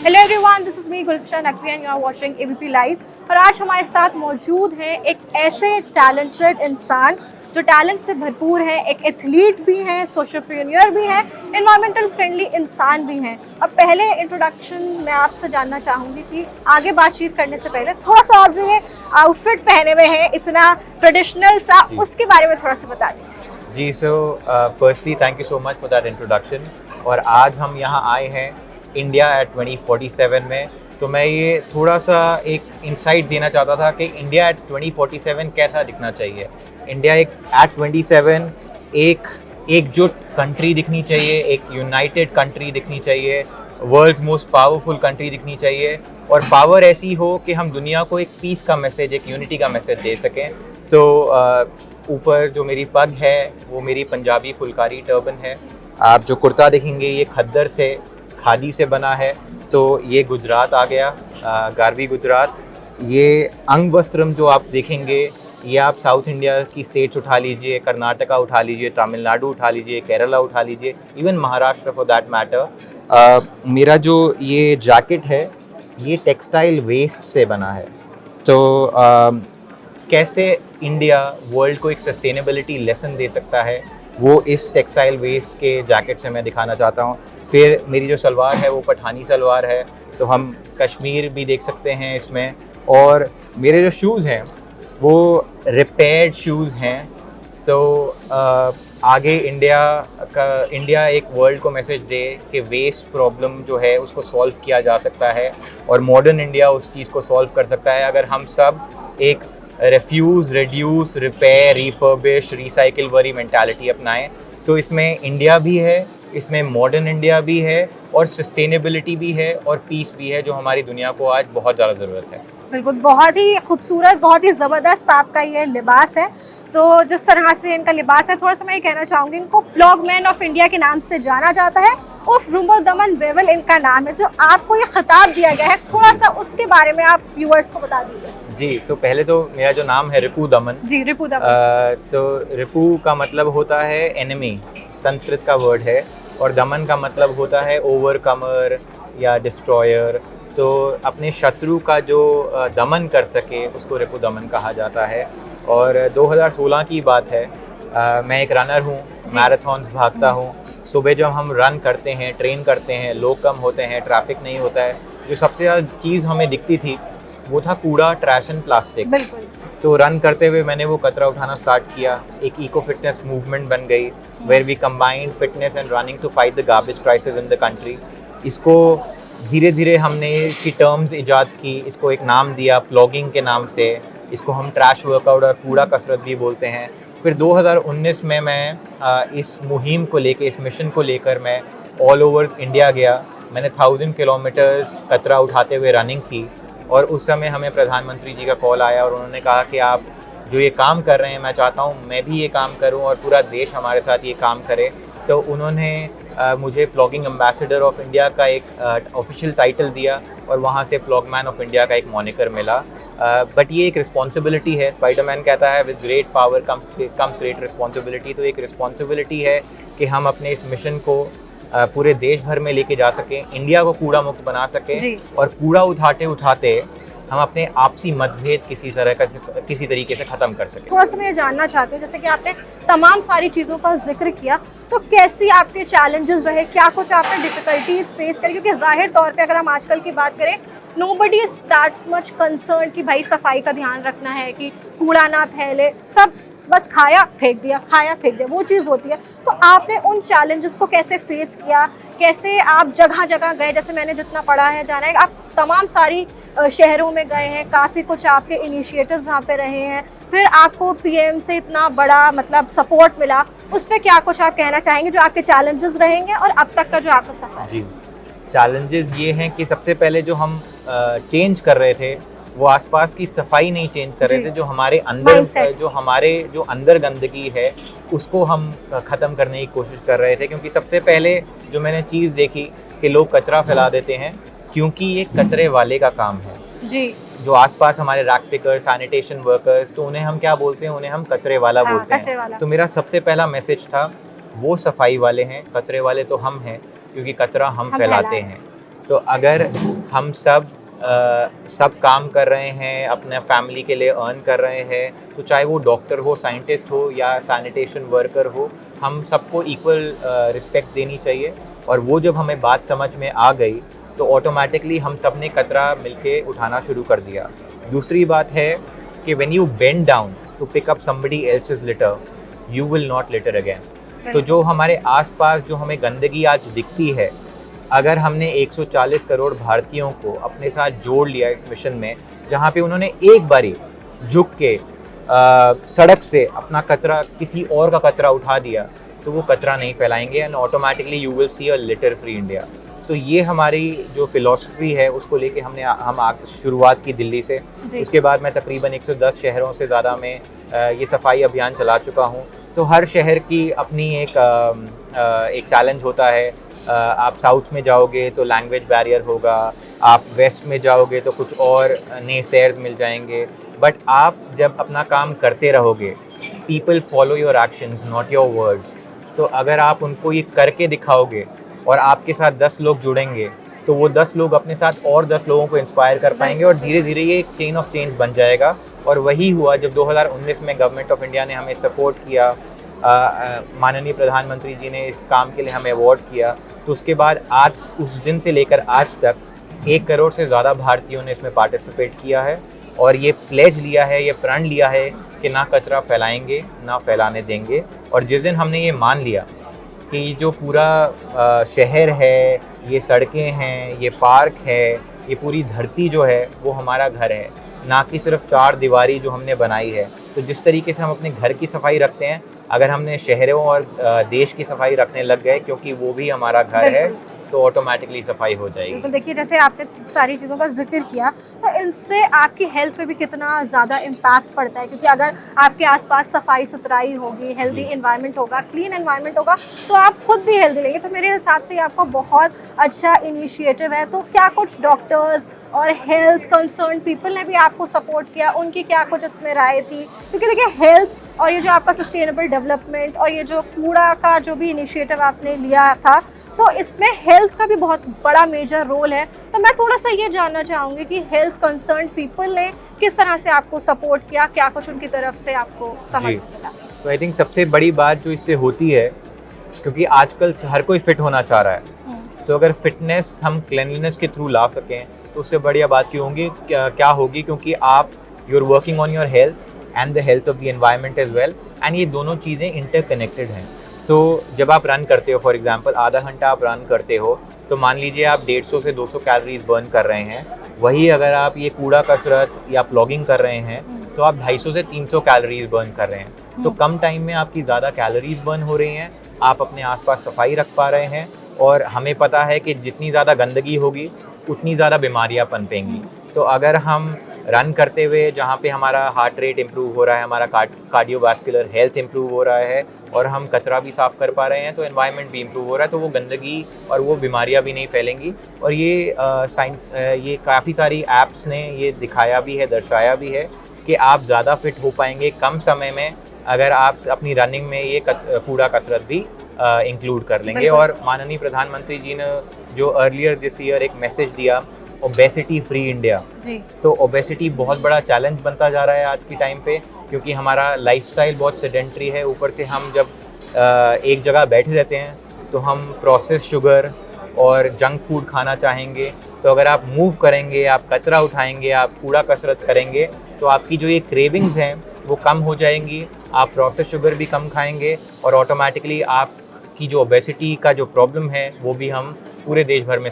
Hello everyone, this is me Gulshan Naqvi and you are watching ABP live. और आज हमारे साथ मौजूद हैं एक ऐसे टैलेंटेड इंसान जो टैलेंट से भरपूर है, एक एथलीट भी हैं, सोशलप्रेन्योर भी हैं, एनवायरमेंटल फ्रेंडली इंसान भी हैं। अब पहले इंट्रोडक्शन मैं आपसे जानना चाहूँगी कि आगे बातचीत करने से पहले थोड़ा सा आप जो ये आउटफिट पहने हुए हैं इतना ट्रेडिशनल सा, उसके बारे में थोड़ा सा बता दीजिए। जी, so firstly thank you so much for that introduction. और आज हम यहाँ आए हैं इंडिया एट 2047 में। तो मैं ये थोड़ा सा एक इंसाइट देना चाहता था कि इंडिया एट 2047 कैसा दिखना चाहिए। इंडिया एक एट 27 एक एकजुट कंट्री दिखनी चाहिए, एक यूनाइटेड कंट्री दिखनी चाहिए, वर्ल्ड मोस्ट पावरफुल कंट्री दिखनी चाहिए। और पावर ऐसी हो कि हम दुनिया को एक पीस का मैसेज, एक यूनिटी का मैसेज दे सकें। तो ऊपर जो मेरी पग है वो मेरी पंजाबी फुलकारी टर्बन है। आप जो कुर्ता देखेंगे ये खद्दर से, खादी से बना है। तो ये गुजरात आ गया, गारवी गुजरात। ये अंग वस्त्रम जो आप देखेंगे ये आप साउथ इंडिया की स्टेट्स उठा लीजिए, कर्नाटका उठा लीजिए, तमिलनाडु उठा लीजिए, केरला उठा लीजिए, even Maharashtra for that matter. मेरा जो ये जैकेट है ये टेक्सटाइल वेस्ट से बना है। तो कैसे इंडिया वर्ल्ड को एक सस्टेनेबिलिटी लेसन दे सकता है वो इस टेक्सटाइल वेस्ट के जैकेट से मैं दिखाना चाहता हूँ। फिर मेरी जो सलवार है वो पठानी सलवार है, तो हम कश्मीर भी देख सकते हैं इसमें। और मेरे जो शूज़ हैं वो रिपेयर्ड शूज़ हैं। तो आगे इंडिया एक वर्ल्ड को मैसेज दे कि वेस्ट प्रॉब्लम जो है उसको सॉल्व किया जा सकता है और मॉडर्न इंडिया उस चीज़ को सॉल्व कर सकता है अगर हम सब एक refuse, reduce, repair, refurbish, recycle वाली मेंटालिटी अपनाएं। तो इसमें इंडिया भी है, इसमें मॉडर्न इंडिया भी है, और सस्टेनेबिलिटी भी है, और पीस भी है, जो हमारी दुनिया को आज बहुत ज़्यादा ज़रूरत है। बिल्कुल, बहुत ही खूबसूरत, बहुत ही ज़बरदस्त आपका ये लिबास है। तो जिस तरह से इनका लिबास है, थोड़ा सा मैं ये कहना चाहूँगी, इनको प्लॉगमैन ऑफ इंडिया के नाम से जाना जाता है। उर्फ रुपु दमन बेवल इनका नाम है। जो आपको ये खिताब दिया गया है, थोड़ा सा उसके बारे में आप व्यूअर्स को बता दीजिए। जी, तो पहले तो मेरा जो नाम है रिपु दमन। जी, रिपु दमन। तो रिपु का मतलब होता है एनिमी, संस्कृत का वर्ड है, और दमन का मतलब होता है ओवरकमर या डिस्ट्रॉयर। तो अपने शत्रु का जो दमन कर सके उसको रिपु दमन कहा जाता है। और 2016 की बात है, मैं एक रनर हूँ, मैराथन्स भागता हूँ। सुबह जब हम रन करते हैं, ट्रेन करते हैं, लोग कम होते हैं, ट्रैफिक नहीं होता है, जो सबसे ज़्यादा चीज़ हमें दिखती थी वो था कूड़ा, ट्रैश एंड प्लास्टिक। बिल्कुल। तो रन करते हुए मैंने वो कचरा उठाना स्टार्ट किया। एक इको फिटनेस मूवमेंट बन गई, where we combined fitness and running to fight the garbage crisis in the country. इसको धीरे धीरे हमने इसकी टर्म्स इजाद की, इसको एक नाम दिया प्लॉगिंग के नाम से। इसको हम ट्रैश वर्कआउट और कूड़ा कसरत भी बोलते हैं। फिर 2019 में मैं इस मुहिम को लेकर, इस मिशन को लेकर मैं ऑल ओवर इंडिया गया। मैंने 1000 किलोमीटर्स कचरा उठाते हुए रनिंग की। और उस समय हमें प्रधानमंत्री जी का कॉल आया और उन्होंने कहा कि आप जो ये काम कर रहे हैं, मैं चाहता हूँ मैं भी ये काम करूँ और पूरा देश हमारे साथ ये काम करे। तो उन्होंने मुझे प्लॉगिंग एम्बेसडर ऑफ इंडिया का एक ऑफिशियल टाइटल दिया, और वहाँ से प्लॉगमैन ऑफ इंडिया का एक मॉनिकर मिला। बट ये एक रिस्पॉन्सिबिलिटी है। स्पाइडरमैन कहता है with great power comes great responsibility. तो एक रिस्पॉन्सिबिलिटी है कि हम अपने इस मिशन को पूरे देश भर में लेके जा सकें, इंडिया को कूड़ा मुक्त बना सकें, और कूड़ा उठाते उठाते हम अपने आपसी मतभेद किसी तरीके से ख़त्म कर सकें। थोड़ा सा मैं ये जानना चाहती हूँ, जैसे कि आपने तमाम सारी चीज़ों का जिक्र किया, तो कैसी आपके चैलेंजेस रहे, क्या कुछ आपने डिफ़िकल्टीज फेस करी? क्योंकि ज़ाहिर तौर पे अगर हम आजकल की बात करें, nobody is that much concern कि भाई सफाई का ध्यान रखना है, कि कूड़ा ना फैले, सब बस खाया फेंक दिया, खाया फेंक दिया, वो चीज़ होती है। तो आपने उन चैलेंजेस को कैसे फेस किया? कैसे आप जगह जगह गए? जैसे मैंने जितना पढ़ा है, जाना है, आप तमाम सारी शहरों में गए हैं, काफ़ी कुछ आपके इनिशिएटिव्स वहाँ पे रहे हैं, फिर आपको पीएम से इतना बड़ा मतलब सपोर्ट मिला, उस पर क्या कुछ आप कहना चाहेंगे, जो आपके चैलेंजेस रहेंगे और अब तक का जो आपका सफ़र? जी, चैलेंजेस ये हैं कि सबसे पहले जो हम चेंज कर रहे थे वो आसपास की सफाई नहीं चेंज कर रहे थे, जो हमारे अंदर गंदगी है उसको हम ख़त्म करने की कोशिश कर रहे थे। क्योंकि सबसे पहले जो मैंने चीज़ देखी कि लोग कचरा फैला देते हैं, क्योंकि ये कचरे वाले का काम है। जी, जो आसपास हमारे रैक पिकर, सैनिटेशन वर्कर्स, तो उन्हें हम क्या बोलते हैं? उन्हें हम कचरे वाला बोलते हैं। तो मेरा सबसे पहला मैसेज था वो सफाई वाले हैं, कचरे वाले तो हम हैं, क्योंकि कचरा हम फैलाते हैं। तो अगर हम सब काम कर रहे हैं, अपने फैमिली के लिए अर्न कर रहे हैं, तो चाहे वो डॉक्टर हो, साइंटिस्ट हो या सैनिटेशन वर्कर हो, हम सबको इक्वल रिस्पेक्ट देनी चाहिए। और वो जब हमें बात समझ में आ गई तो ऑटोमेटिकली हम सब ने कचरा मिलके उठाना शुरू कर दिया। दूसरी बात है कि when you bend down to pick up somebody else's litter, you will not litter again. तो जो हमारे आसपास जो हमें गंदगी आज दिखती है, अगर हमने 140 करोड़ भारतीयों को अपने साथ जोड़ लिया इस मिशन में, जहाँ पे उन्होंने एक बारी झुक के सड़क से अपना कचरा, किसी और का कचरा उठा दिया, तो वो कचरा नहीं फैलाएंगे and automatically you will see a litter free India. तो ये हमारी जो फिलॉसफी है उसको लेके हम शुरुआत की दिल्ली से। उसके बाद मैं तकरीबन 110 शहरों से ज़्यादा में ये सफाई अभियान चला चुका हूँ। तो हर शहर की अपनी एक चैलेंज होता है। आप साउथ में जाओगे तो लैंग्वेज बैरियर होगा, आप वेस्ट में जाओगे तो कुछ और नए शेयर्स मिल जाएंगे, बट आप जब अपना काम करते रहोगे, people follow your actions not your words. तो अगर आप उनको ये करके दिखाओगे और आपके साथ 10 लोग जुड़ेंगे, तो वो 10 लोग अपने साथ और 10 लोगों को इंस्पायर कर पाएंगे और धीरे धीरे ये एक चेन ऑफ चेंज बन जाएगा। और वही हुआ जब 2019 में गवर्नमेंट ऑफ इंडिया ने हमें सपोर्ट किया, माननीय प्रधानमंत्री जी ने इस काम के लिए हमें अवार्ड किया। तो उसके बाद आज, उस दिन से लेकर आज तक 1 करोड़ से ज़्यादा भारतीयों ने इसमें पार्टिसिपेट किया है और ये प्लेज लिया है, ये प्रण लिया है कि ना कचरा फैलाएंगे, ना फैलाने देंगे। और जिस दिन हमने ये मान लिया कि जो पूरा शहर है, ये सड़कें हैं, ये पार्क है, ये पूरी धरती जो है वो हमारा घर है, ना कि सिर्फ 4 दीवारी जो हमने बनाई है। तो जिस तरीके से हम अपने घर की सफाई रखते हैं, अगर हमने शहरों और देश की सफाई रखने लग गए, क्योंकि वो भी हमारा घर है, तो ऑटोमेटिकली सफाई हो जाएगी। बिल्कुल। देखिए, जैसे आपने सारी चीज़ों का जिक्र किया, तो इनसे आपकी हेल्थ पे भी कितना ज़्यादा इम्पैक्ट पड़ता है, क्योंकि अगर आपके आसपास सफाई सुथराई होगी, हेल्दी एनवायरनमेंट होगा, क्लीन एनवायरनमेंट होगा, तो आप खुद भी हेल्दी रहेंगे। तो मेरे हिसाब से ये आपका बहुत अच्छा इनिशिएटिव है। तो क्या कुछ डॉक्टर्स और हेल्थ कंसर्न पीपल ने भी आपको सपोर्ट किया, उनकी क्या कुछ इसमें राय थी? क्योंकि देखिए, हेल्थ और ये जो आपका सस्टेनेबल डेवलपमेंट और ये जो कूड़ा का जो भी इनिशिएटिव आपने लिया था, तो इसमें हेल्थ का भी बहुत बड़ा मेजर रोल है। तो मैं थोड़ा सा ये जानना चाहूँगी कि हेल्थ कंसर्न पीपल ने किस तरह से आपको सपोर्ट किया, क्या कुछ उनकी तरफ से आपको समझ मिला? तो आई थिंक सबसे बड़ी बात जो इससे होती है, क्योंकि आजकल हर कोई फिट होना चाह रहा है, तो अगर फिटनेस हम क्लीनलीनेस के थ्रू ला सकें तो उससे बढ़िया बात क्यों होगी, क्या होगी, क्योंकि आप you are working on your health and the health of the environment as well, and ये दोनों चीज़ें इंटरकनेक्टेड हैं। तो जब आप रन करते हो, फॉर एग्जांपल आधा घंटा आप रन करते हो, तो मान लीजिए आप 150 से 200 कैलोरीज बर्न कर रहे हैं। वही अगर आप ये कूड़ा कसरत या प्लॉगिंग कर रहे हैं, तो आप 250 से 300 कैलोरीज बर्न कर रहे हैं। तो कम टाइम में आपकी ज़्यादा कैलोरीज बर्न हो रही हैं, आप अपने आसपास सफाई रख पा रहे हैं, और हमें पता है कि जितनी ज़्यादा गंदगी होगी उतनी ज़्यादा बीमारियाँ पनपेंगी। तो अगर हम रन करते हुए, जहाँ पे हमारा हार्ट रेट इम्प्रूव हो रहा है, हमारा कार्डियोवास्कुलर हेल्थ इम्प्रूव हो रहा है, और हम कचरा भी साफ़ कर पा रहे हैं, तो एनवायरनमेंट भी इम्प्रूव हो रहा है, तो वो गंदगी और वो बीमारियाँ भी नहीं फैलेंगी। और ये काफ़ी सारी ऐप्स ने ये दिखाया भी है, दर्शाया भी है कि आप ज़्यादा फिट हो पाएंगे कम समय में, अगर आप अपनी रनिंग में ये कूड़ा कसरत भी इंक्लूड कर लेंगे। और माननीय प्रधानमंत्री जी ने जो अर्लियर दिस ईयर एक मैसेज दिया, ओबेसिटी फ्री इंडिया, तो ओबेसिटी बहुत बड़ा चैलेंज बनता जा रहा है आज की टाइम पे, क्योंकि हमारा लाइफस्टाइल बहुत सेडेंटरी है। ऊपर से हम जब एक जगह बैठे रहते हैं तो हम प्रोसेस शुगर और जंक फूड खाना चाहेंगे। तो अगर आप मूव करेंगे, आप कचरा उठाएंगे, आप कूड़ा कसरत करेंगे, तो आपकी जो ये क्रेविंग्स हैं वो कम हो जाएंगी, आप प्रोसेस शुगर भी कम खाएंगे, और ऑटोमेटिकली आपकी जो ओबेसिटी का जो प्रॉब्लम है वो भी हम पूरे देश भर में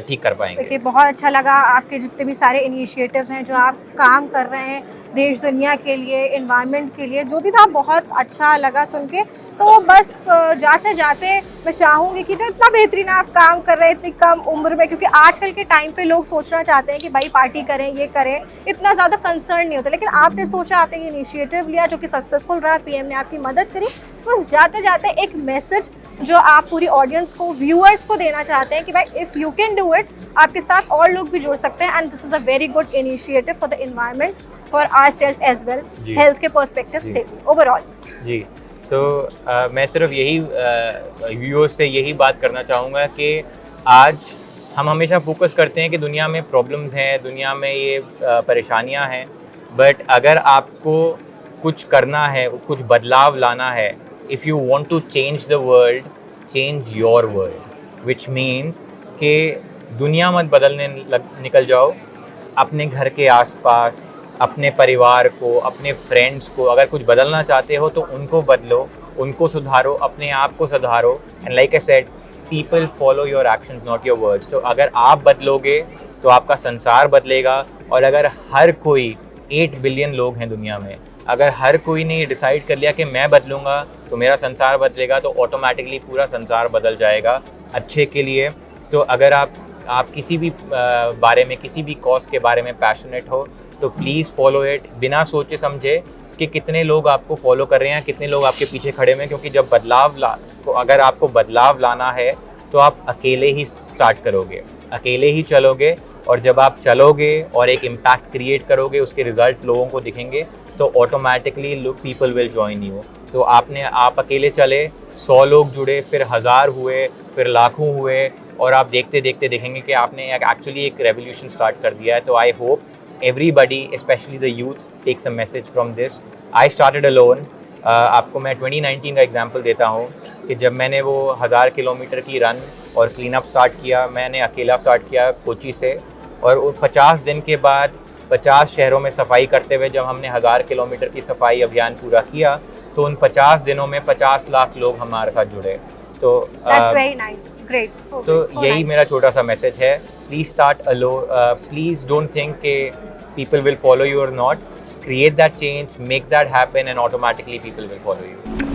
ठीक कर पाएंगे। देखिए, बहुत अच्छा लगा आपके जितने भी सारे इनिशिएटिव्स हैं जो आप काम कर रहे हैं देश दुनिया के लिए, एनवायरनमेंट के लिए, जो भी था बहुत अच्छा लगा सुन के। तो बस जाते जाते मैं चाहूँगी कि जो इतना बेहतरीन आप काम कर रहे हैं इतनी कम उम्र में, क्योंकि आजकल के टाइम पे लोग सोचना चाहते हैं कि भाई पार्टी करें, ये करें, इतना ज़्यादा कंसर्न नहीं होता, लेकिन आपने सोचा, आपने ये इनिशिएटिव लिया जो कि सक्सेसफुल रहा, पीएम ने आपकी मदद करी। बस जाते जाते एक मैसेज जो आप पूरी ऑडियंस को, व्यूअर्स को देना चाहते हैं कि भाई if you can do it, आपके साथ और लोग भी जुड़ सकते हैं, and this is a very good initiative for the environment, for ourselves as well, health के पर्सपेक्टिव से ओवरऑल। जी, तो मैं सिर्फ यही व्यूअर्स से यही बात करना चाहूँगा कि आज हम हमेशा फोकस करते हैं कि दुनिया में प्रॉब्लम्स हैं, दुनिया में ये परेशानियां हैं, बट अगर आपको कुछ करना है, कुछ बदलाव लाना है, if you want to change the world, change your world, which means कि दुनिया मत बदलने निकल जाओ, अपने घर के आसपास, अपने परिवार को, अपने फ्रेंड्स को अगर कुछ बदलना चाहते हो तो उनको बदलो, उनको सुधारो, अपने आप को सुधारो। And like I said, people follow your actions not your words. तो अगर आप बदलोगे तो आपका संसार बदलेगा। और अगर हर कोई, 8 बिलियन लोग हैं दुनिया में, अगर हर कोई ने ये डिसाइड कर लिया कि मैं बदलूंगा तो मेरा संसार बदलेगा, तो ऑटोमेटिकली पूरा संसार बदल जाएगा अच्छे के लिए। तो अगर आप किसी भी बारे में, किसी भी कॉज के बारे में पैशनेट हो तो प्लीज़ फॉलो इट, बिना सोचे समझे कि कितने लोग आपको फॉलो कर रहे हैं, कितने लोग आपके पीछे खड़े हुए हैं। क्योंकि जब अगर आपको बदलाव लाना है तो आप अकेले ही स्टार्ट करोगे, अकेले ही चलोगे, और जब आप चलोगे और एक इम्पैक्ट क्रिएट करोगे, उसके रिजल्ट लोगों को दिखेंगे, तो automatically people will join you. तो आप अकेले चले, 100 लोग जुड़े, फिर 1000 हुए, फिर लाखों हुए, और आप देखते देखते देखेंगे कि आपने एक्चुअली एक रेवोल्यूशन स्टार्ट कर दिया है। तो I hope everybody, especially the youth, takes a message from this. I started alone. आपको मैं 2019 का एग्जांपल देता हूँ कि जब मैंने वो 1000 किलोमीटर की रन और क्लीन अप स्टार्ट किया, मैंने अकेला स्टार्ट किया कोची से, और 50 दिन के बाद 50 शहरों में सफाई करते हुए जब हमने 1000 किलोमीटर की सफाई अभियान पूरा किया, तो उन 50 दिनों में 50 लाख लोग हमारे साथ जुड़े। तो That's very nice. Great. So यही nice. मेरा छोटा सा मैसेज है। Please start alone, please don't think कि people will follow you or not. Create that change, make that happen, and automatically people will follow you.